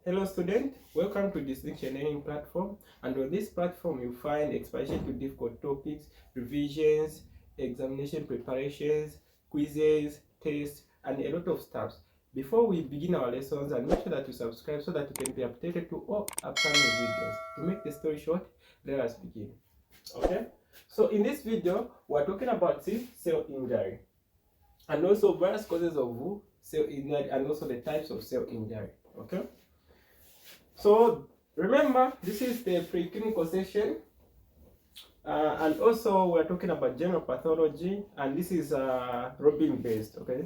Hello student, welcome to Distinction Learning Platform, and on this platform you find explanation to difficult topics, revisions, examination preparations, quizzes, tests, and a lot of stuff. Before we begin our lessons, and make sure that you subscribe so that you can be updated to all upcoming videos. To make the story short, let us begin. Okay, so in this video we're talking about cell injury and also various causes of cell injury and also the types of cell injury. Okay, so remember, this is the preclinical session, and also we're talking about general pathology, and this is Robin based. Okay,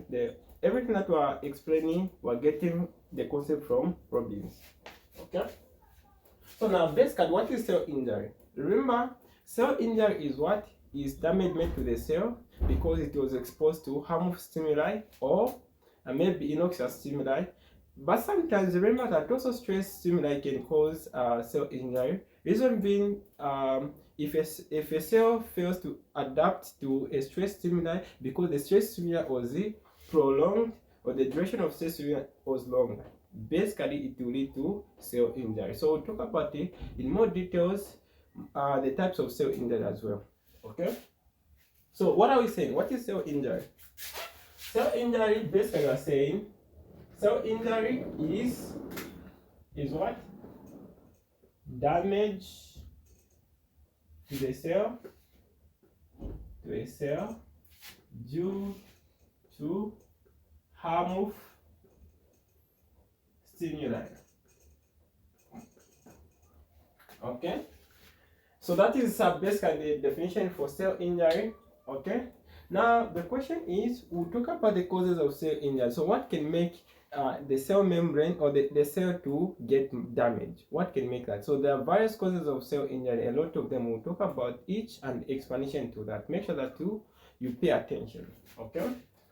everything that we're explaining, we're getting the concept from Robbins. Okay, so now basically, what is cell injury? Remember, cell injury is what is damage made to the cell because it was exposed to harmful stimuli or maybe innocuous stimuli. But sometimes remember that also stress stimuli can cause cell injury. Reason being, if a cell fails to adapt to a stress stimuli because the stress stimuli was prolonged or the duration of stress stimuli was longer, basically it will lead to cell injury. So we'll talk about it in more details, the types of cell injury as well. Okay. So what are we saying? What is cell injury? Cell injury, basically we are saying cell injury is what? Damage to the cell, due to harmful stimuli. Okay, so that is basically the definition for cell injury. Okay, now the question is, we'll talk about the causes of cell injury. So what can make the cell membrane or the cell to get damaged? What can make that? So there are various causes of cell injury. A lot of them, we'll talk about each and explanation to that. Make sure that you pay attention. Okay,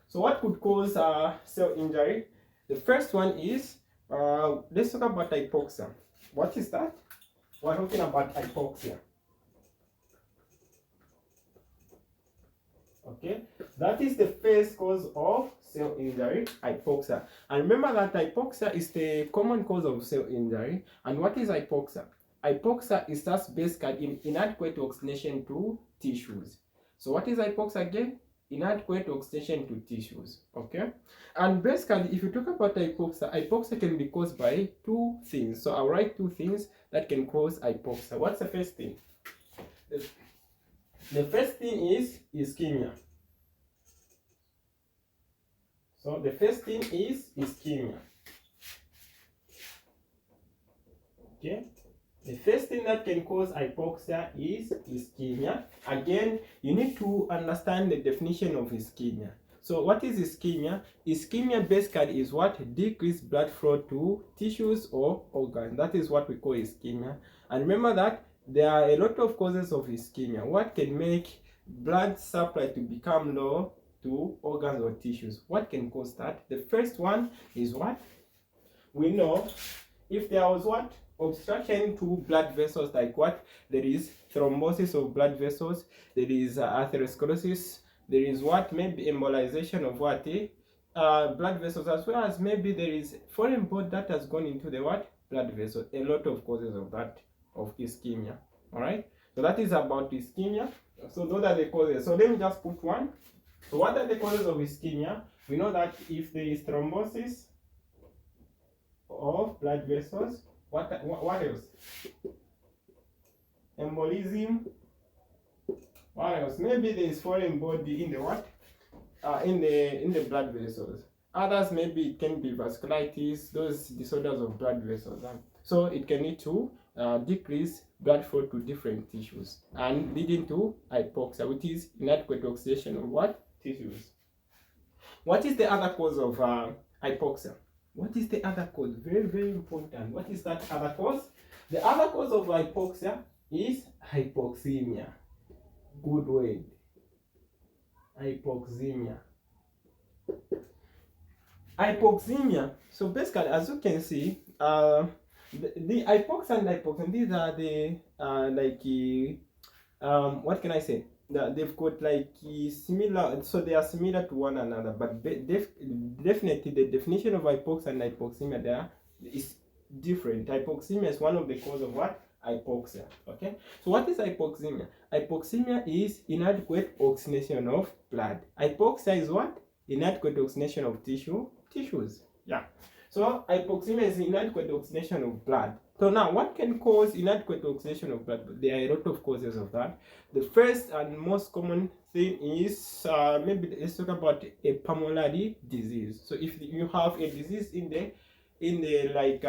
so what could cause cell injury? The first one is, let's talk about hypoxia. What is that? We're talking about hypoxia. Okay, that is the first cause of cell injury, hypoxia. And remember that hypoxia is the common cause of cell injury. And what is hypoxia? Hypoxia is just basically inadequate oxygenation to tissues. So what is hypoxia again? Inadequate oxygenation to tissues. Okay, and basically if you talk about hypoxia can be caused by two things. So I'll write two things that can cause hypoxia. What's the first thing? The first thing is ischemia. So the first thing is ischemia. Okay, the first thing that can cause hypoxia is ischemia. Again, you need to understand the definition of ischemia. So what is ischemia? Ischemia basically is what? Decreased blood flow to tissues or organs. That is what we call ischemia. And remember that there are a lot of causes of ischemia. What can make blood supply to become low to organs or tissues? What can cause that? The first one is what? We know if there was what? Obstruction to blood vessels, like what? There is thrombosis of blood vessels, there is atherosclerosis, there is what? Maybe embolization of what? Blood vessels, as well as maybe there is foreign blood that has gone into the what? Blood vessel. A lot of causes of that, of ischemia. All right, so that is about ischemia. So those are the causes. So let me just put one. So what are the causes of ischemia? We know that if there is thrombosis of blood vessels, what else? Embolism. What else? Maybe there is foreign body in the what? In the blood vessels. Others, maybe it can be vasculitis, those disorders of blood vessels. So it can lead to decrease blood flow to different tissues and leading to hypoxia, which is inadequate oxidation of what? Tissues. What is the other cause of hypoxia? What is the other cause? Very, very important. What is that other cause? The other cause of hypoxia is hypoxemia. Good word. Hypoxemia. Hypoxemia. So basically, as you can see, the hypoxia and hypoxemia, these are the what can I say? They've got like similar, so they are similar to one another, but definitely the definition of hypoxia and hypoxemia there is different. Hypoxemia is one of the cause of what? Hypoxia. Okay, so what is hypoxemia? Hypoxemia is inadequate oxygenation of blood. Hypoxia is what? Inadequate oxygenation of tissues. Yeah. So hypoxemia is inadequate oxygenation of blood. So now, what can cause inadequate oxygenation of blood? There are a lot of causes of that. The first and most common thing is maybe let's talk about a pulmonary disease. So if you have a disease in the like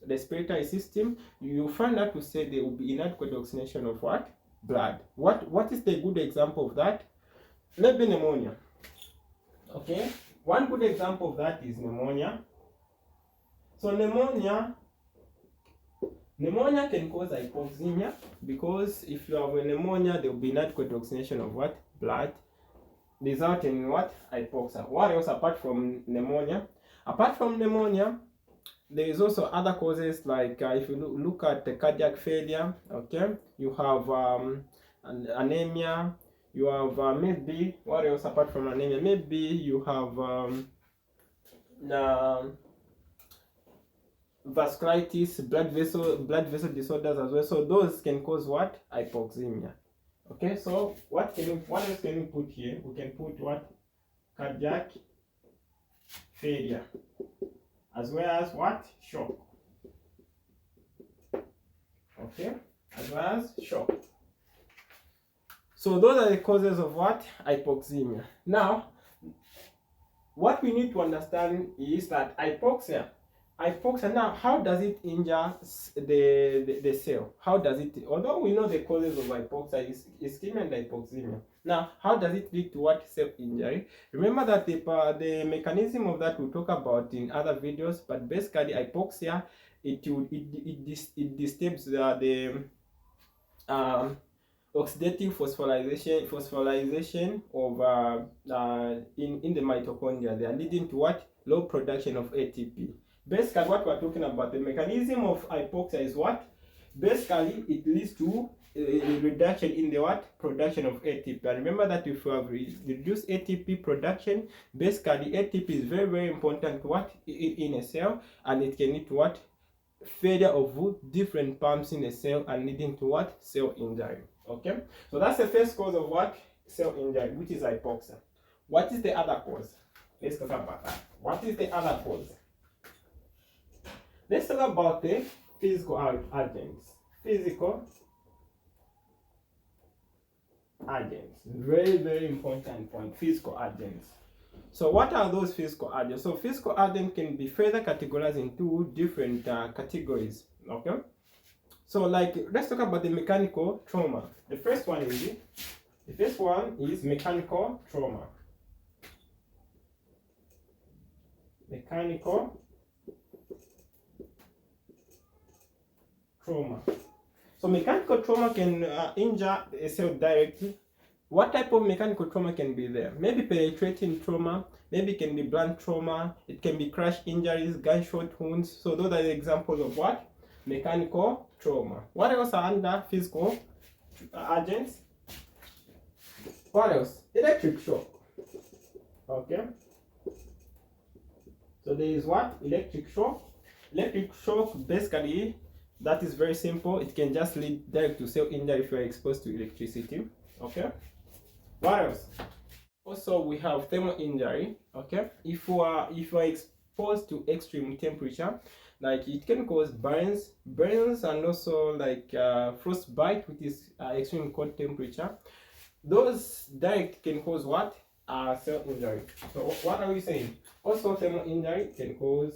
respiratory system, you find out to say there will be inadequate oxygenation of what? Blood. What is the good example of that? Maybe pneumonia. Okay, one good example of that is pneumonia. So pneumonia can cause hypoxemia, because if you have a pneumonia, there will be inadequate oxygenation of what? Blood, resulting in what? Hypoxia. What else apart from pneumonia? Apart from pneumonia, there is also other causes, like if you look at the cardiac failure, okay, you have anemia, you have maybe, what else apart from anemia? Maybe you have vasculitis, blood vessel disorders as well. So those can cause what? Hypoxemia. Okay, so what else can we put here? We can put what? Cardiac failure, as well as what? Shock. Okay, as well as shock. So those are the causes of what? Hypoxemia. Now, what we need to understand is that hypoxia, now, how does it injure the cell? How does it, although we know the causes of hypoxia is ischemia and hypoxemia. Now, how does it lead to what? Cell injury. Remember that the mechanism of that we'll talk about in other videos, but basically hypoxia, it disturbs the oxidative phosphorylation of in the mitochondria. They are leading to what? Low production of ATP. Basically, what we're talking about, the mechanism of hypoxia is what? Basically, it leads to a reduction in the what? Production of ATP. And remember that if you have reduced ATP production, basically ATP is very, very important to what? In a cell, and it can lead to what? Failure of different pumps in a cell, and leading to what? Cell injury. Okay, so that's the first cause of what? Cell injury, which is hypoxia. What is the other cause? Let's talk about that. What is the other cause? Let's talk about the physical agents. Physical agents. Very, very important point. Physical agents. So what are those physical agents? So physical agents can be further categorized into different categories. Okay. So like, let's talk about the mechanical trauma. The first one is mechanical trauma. Mechanical trauma. So mechanical trauma can injure a cell directly. What type of mechanical trauma can be there? Maybe penetrating trauma, maybe it can be blunt trauma, it can be crash injuries, gunshot wounds. So those are the examples of what? Mechanical trauma. What else are under physical agents? What else? Electric shock. Okay. So there is what? Electric shock. Electric shock, basically, that is very simple. It can just lead direct to cell injury if you are exposed to electricity. Okay. What else? Also, we have thermal injury. Okay. If you are exposed to extreme temperature, like it can cause burns, and also like frostbite, which is extreme cold temperature. Those direct can cause what? Cell injury. So what are we saying? Also, thermal injury can cause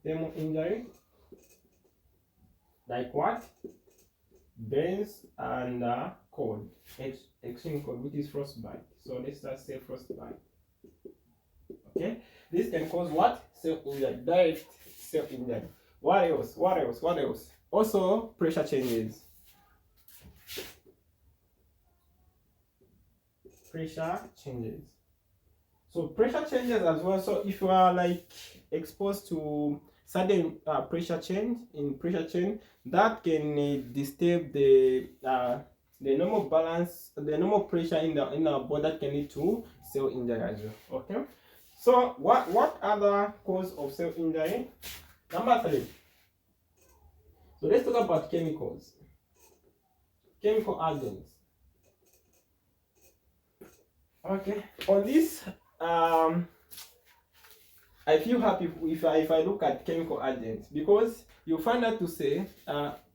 thermal injury. Like what? Burns and cold, extreme cold, which is frostbite. So let's just say frostbite. Okay, this can cause what? Cell injury, direct cell injury. What else? What else? What else? Also, pressure changes. Pressure changes. So pressure changes as well. So if you are like exposed to sudden pressure change in pressure change, that can disturb the normal balance, the normal pressure in our body, that can lead to cell injury as well. Okay. So what other cause of cell injury? Number 3. So let's talk about chemicals, chemical agents. Okay, on this, I feel happy if I look at chemical agents, because you find out to say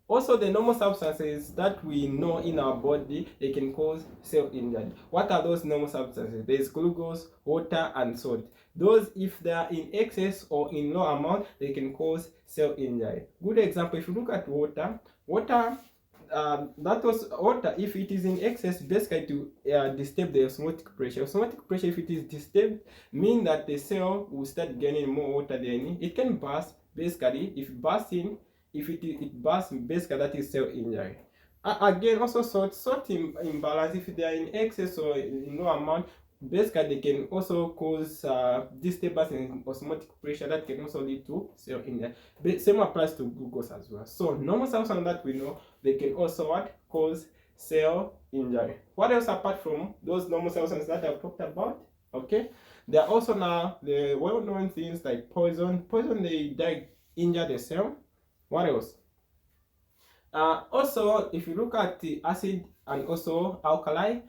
also the normal substances that we know in our body, they can cause cell injury. What are those normal substances? There's glucose, water, and salt. Those, if they are in excess or in low amount, they can cause cell injury. Good example, if you look at water, that was water, if it is in excess, basically to disturb the osmotic pressure. Osmotic pressure, if it is disturbed, mean that the cell will start gaining more water than it can burst. Basically, if bursting, if it bursts, basically that is cell injury. Again, also salt imbalance, if they are in excess or in low amount, basically they can also cause disturbance in osmotic pressure that can also lead to cell injury. But same applies to glucose as well. So normal substances that we know, they can also cause cell injury. What else apart from those normal substances that I've talked about? Okay, there are also now the well-known things like poison. Poison, they injure the cell. What else? Also, if you look at the acid and also alkali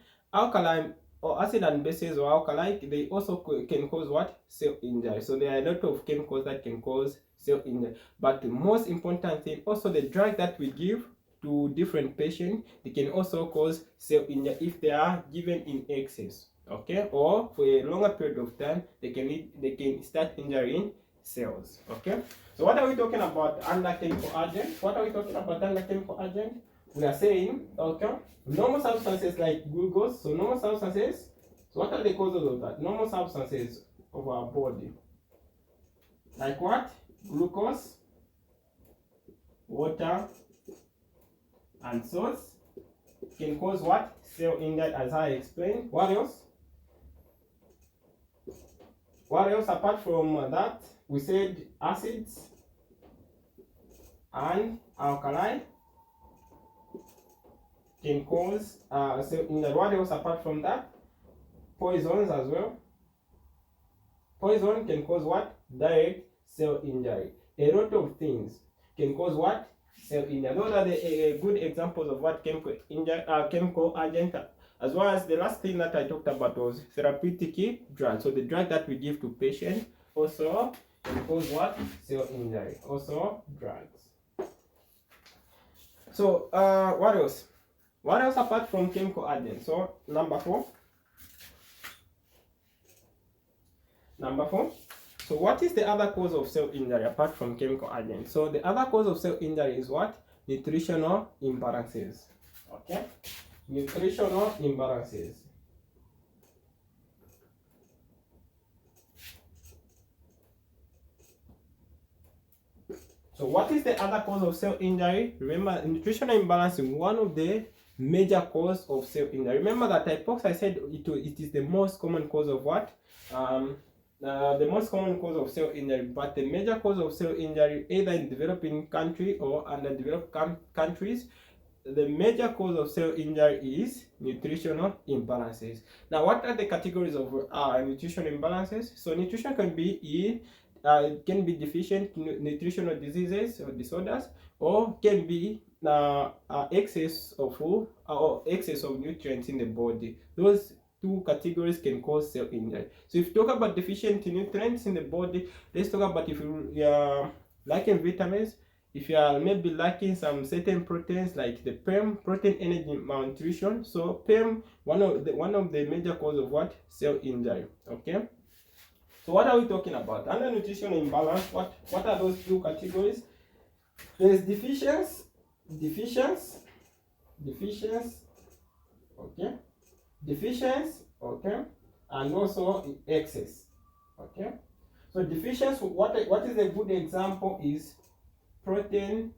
or acid and bases or alkali, they also can cause what? Cell injury. So there are a lot of chemicals that can cause cell injury. But the most important thing, also the drug that we give to different patients, they can also cause cell injury if they are given in excess. Okay, or for a longer period of time, they can start injuring cells. Okay, so what are we talking about under chemical agent? What are we talking about under chemical agent? We are saying, okay, normal substances like glucose. So normal substances, so what are the causes of that? Normal substances of our body, like what? Glucose, water, and salts can cause what? Cell injury, as I explained. What else? What else apart from that? We said acids and alkali can cause cell injury. What else apart from that? Poisons as well. Poison can cause what? Direct cell injury. A lot of things can cause what? Cell injury. Those are the good examples of what chemical agent. As well as the last thing that I talked about was therapeutic drug. So the drug that we give to patients also can cause what? Cell injury. Also drugs. So what else? What else apart from chemical agents? So number four. So what is the other cause of cell injury apart from chemical agents? So the other cause of cell injury is what? Nutritional imbalances. Okay? Nutritional imbalances. So what is the other cause of cell injury? Remember, nutritional imbalance is one of the major cause of cell injury. Remember that hypoxia, I said it is the most common cause of what? The most common cause of cell injury, but the major cause of cell injury, either in developing country or underdeveloped countries, the major cause of cell injury is nutritional imbalances. Now, what are the categories of nutritional imbalances? So, nutrition can be deficient nutritional diseases or disorders, or can be excess of food or excess of nutrients in the body. Those two categories can cause cell injury. So if you talk about deficient nutrients in the body, let's talk about if you are lacking vitamins, if you are maybe lacking some certain proteins like the PEM, protein energy malnutrition. So PEM, one of the major cause of what? Cell injury. Okay. So what are we talking about? Under nutritional imbalance, what are those two categories? There's deficiency, okay, deficiency, okay, and also excess, okay. So deficiency, what is a good example is protein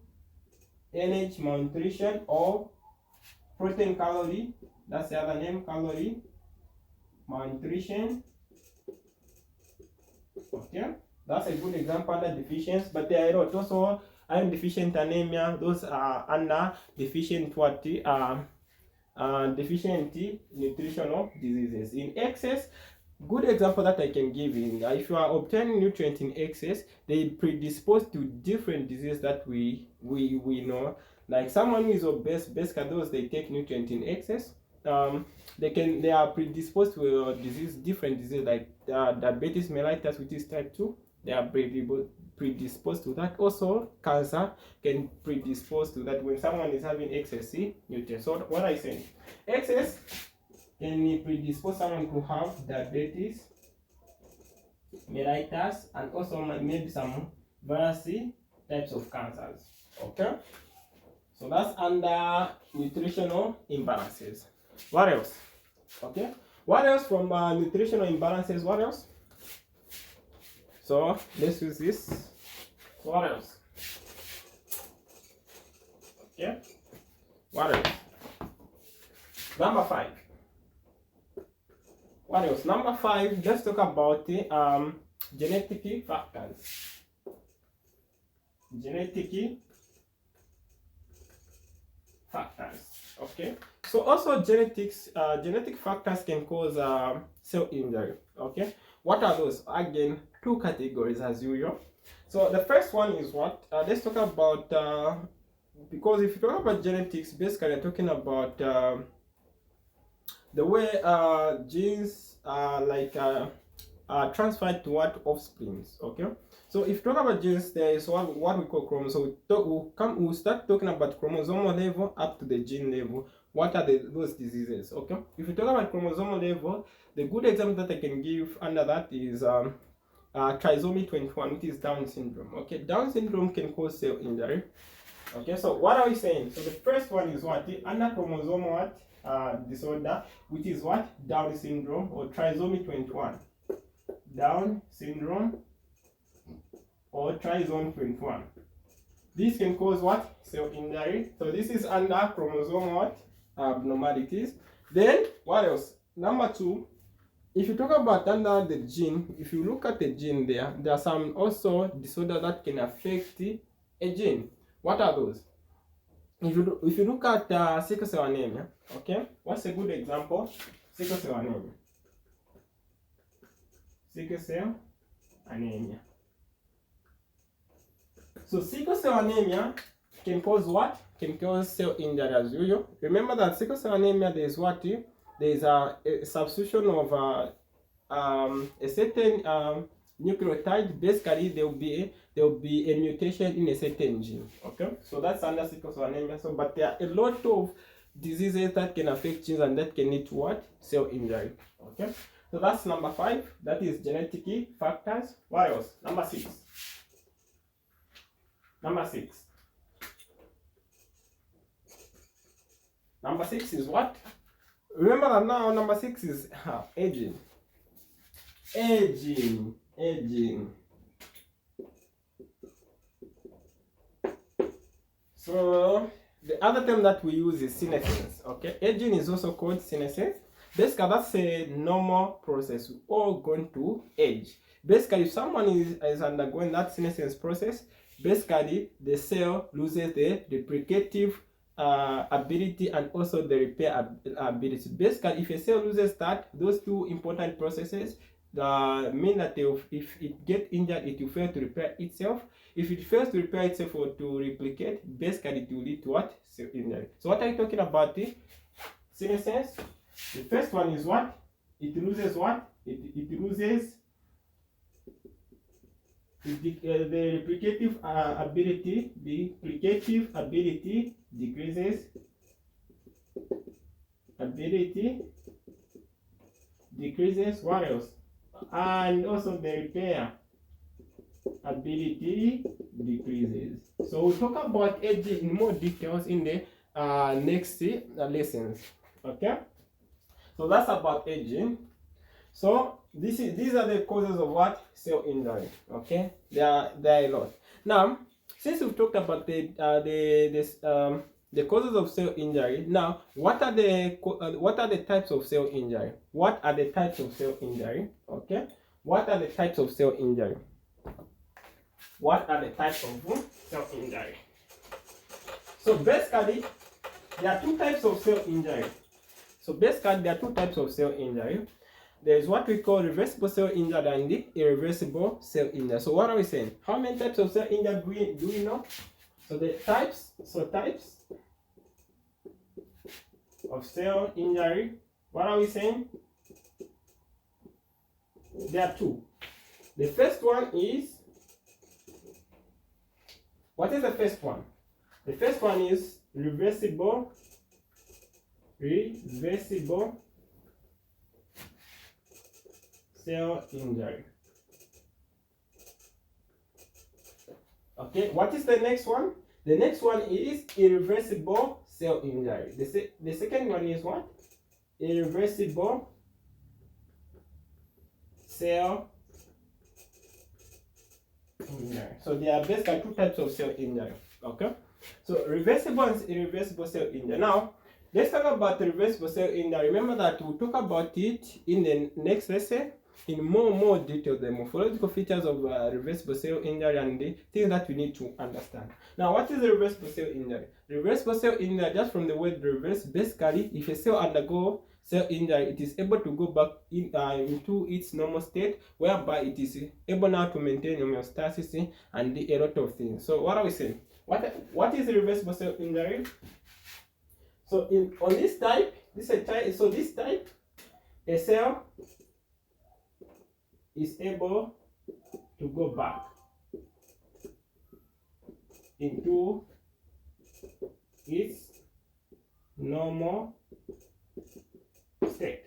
energy malnutrition or protein calorie. That's the other name, calorie malnutrition. Okay, that's a good example under deficiency, but there are a lot. Also iron deficient anemia, those are under deficient deficient nutritional diseases. In excess, good example that I can give in, if you are obtaining nutrient in excess, they predispose to different diseases that we know. Like someone who is obese, basically those they take nutrient in excess, they are predisposed to a disease, different disease like diabetes mellitus, which is type 2. They are predisposed to that. Also, cancer can predispose to that when someone is having excess nutrients. So what I say, excess can predispose someone to have diabetes mellitus, and also maybe some various types of cancers. Okay, so that's under nutritional imbalances. What else? Okay, what else from nutritional imbalances? What else? So let's use this. What else? Okay, what else? Number 5. What else? Number 5, let's talk about the genetic factors. Genetic factors. Okay. So also genetic factors can cause cell injury. Okay. What are those? Again, 2 categories as usual. So the first one is what? Let's talk about because if you talk about genetics, basically you're talking about the way genes are transferred to what offsprings. Okay, so if you talk about genes, there is what we call chromosomes. So we'll start talking about chromosomal level up to the gene level. What are those diseases? Okay, if you talk about chromosomal level, the good example that I can give under that is trisomy 21, which is Down syndrome. Okay, Down syndrome can cause cell injury. Okay, so what are we saying? So the first one is what? The under chromosomal disorder, which is what? Down syndrome or trisomy 21. Down syndrome or trisomy 21. This can cause what? Cell injury. So this is under chromosomal abnormalities. Then what else? Number 2, if you talk about under the gene, if you look at the gene there are some also disorders that can affect a gene. What are those? If you look at sickle cell anemia, okay, what's a good example? Sickle cell anemia. Sickle cell anemia. So sickle cell anemia can cause what? Can cause cell injury as usual. Remember that sickle cell anemia, there is what? There is a substitution of a certain nucleotide. Basically, there will be a mutation in a certain gene. Okay, so that's under sickle cell anemia. So, but there are a lot of diseases that can affect genes and that can lead to what? Cell injury. Okay, so that's number 5. That is genetic factors. What else? Number 6. Number 6. Number 6 is what? Remember that now number 6 is aging. Aging. So the other term that we use is senescence. Okay, aging is also called senescence. Basically, that's a normal process. We're all going to age. Basically, if someone is undergoing that senescence process, basically the cell loses the replicative ability and also the repair ability. Basically, if a cell loses that, those 2 important processes mean that if it gets injured, it will fail to repair itself. If it fails to repair itself or to replicate, basically it will lead to what? Cell injury. So what are you talking about? The senescence. The first one is what? It loses what? It loses the replicative ability. The replicative ability decreases. Ability decreases. What else? And also the repair ability decreases. So we'll talk about aging in more details in the next lessons. Okay, so that's about aging. So these are the causes of what? Cell injury. Okay, there are a lot. Now, since we've talked about the causes of cell injury, now what are the types of cell injury? What are the types of cell injury? Okay, what are the types of cell injury? What are the types of cell injury? So basically, there are 2 types of cell injury. there's what we call reversible cell injury and the irreversible cell injury. So what are we saying? How many types of cell injury do we know? So the types of cell injury, what are we saying? There are two. The first one is, what is the first one? The first one is reversible cell injury. Okay, what is the next one? The next one is irreversible cell injury. The second one is what? Irreversible cell injury. So there are basically two types of cell injury. Okay, so reversible and irreversible cell injury. Now let's talk about the reversible cell injury. Remember that we'll talk about it in the next lesson in more detail, the morphological features of reversible cell injury and the things that we need to understand. Now, what is the reversible cell injury? Reversible cell injury, just from the word reverse, basically, if a cell undergo cell injury, it is able to go back into its normal state, whereby it is able now to maintain homeostasis and a lot of things. So, what are we saying? What is the reversible cell injury? So, on this type, this type, a cell is able to go back into its normal state.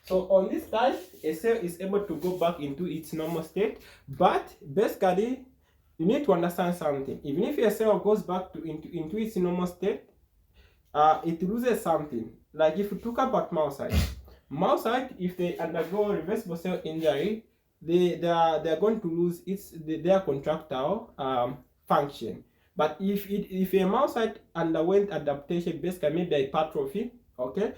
So on this type, a cell is able to go back into its normal state, but basically you need to understand something. Even if a cell goes back into its normal state, it loses something. Like if you talk about mousehide, if they undergo reversible cell injury, they are going to lose their contractile function. But if a mousehide underwent adaptation, basically maybe hypertrophy, okay,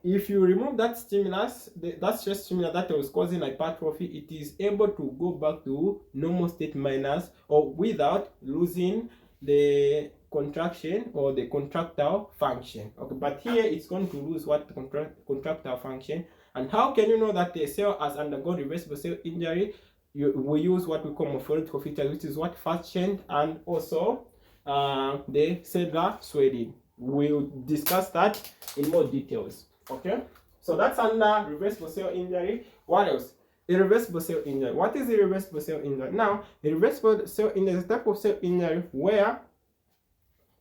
if you remove that stimulus, that stress stimulus that was causing hypertrophy, it is able to go back to normal state minus or without losing the contraction or the contractile function. Okay, but here it's going to lose what contractile function. And how can you know that the cell has undergone reversible cell injury? We use what we call morphological features, which is what fat change and also the cellular swelling. We'll discuss that in more details. Okay, so that's under reversible cell injury. What else? Irreversible cell injury. What is irreversible cell injury? Now, irreversible cell injury is a type of cell injury where,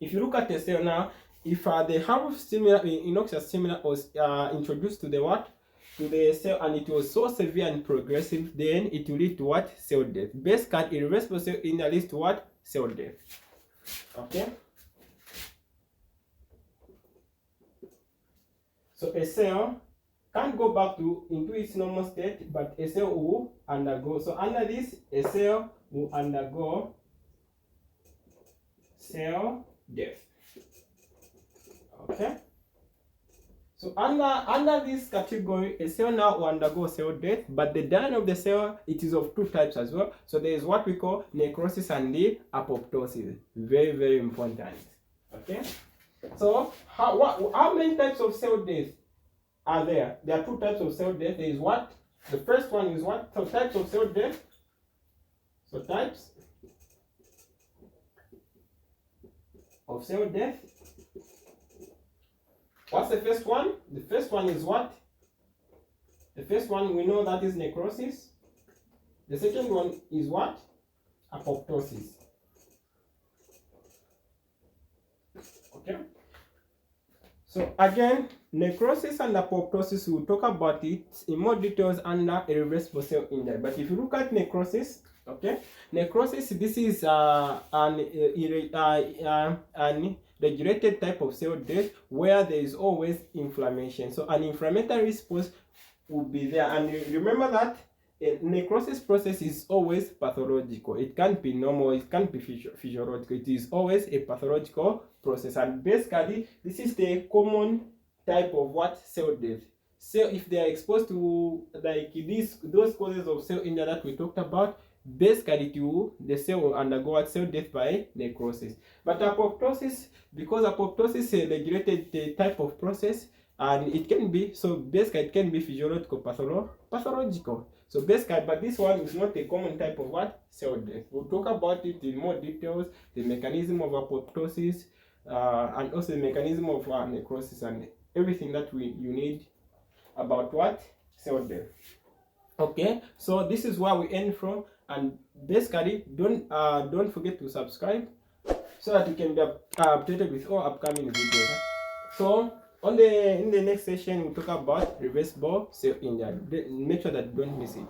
if you look at the cell now, if the harmful stimuli, innocuous stimuli was introduced to the cell and it was so severe and progressive, then it will lead to what? Cell death. Basically, irreversible cell injury leads to what? Cell death. Okay. So a cell can't go back into its normal state, but a cell will undergo. So under this, a cell will undergo cell death. Okay. So under this category, a cell now will undergo cell death, but the dying of the cell, it is of two types as well. So there is what we call necrosis and the apoptosis. Very important. Okay. So how many types of cell death are there? There are two types of cell death. There is what? The first one is what? So types of cell death. So types of cell death. What's the first one? The first one is what? The first one we know that is necrosis. The second one is what? Apoptosis. Okay. So again, necrosis and apoptosis, we'll talk about it in more details under irreversible cell injury. But if you look at necrosis, okay, necrosis, this is an regulated type of cell death where there is always inflammation. So an inflammatory response will be there. And remember that a necrosis process is always pathological. It can't be normal, it can't be physiological. It is always a pathological process. And basically, this is the common type of what? Cell death. So if they are exposed to like those causes of cell injury that we talked about, basically the cell will undergo cell death by necrosis. But apoptosis, because apoptosis is a regulated type of process, and it can be, so basically it can be physiological, pathological. So basically, but this one is not a common type of what? Cell death. We'll talk about it in more details, the mechanism of apoptosis, and also the mechanism of necrosis, and everything that you need about what? Cell death. Okay, so this is where we end from, and basically don't forget to subscribe so that you can be updated with all upcoming videos. So in the next session we'll talk about reversible cell injury. Make sure that you don't miss it.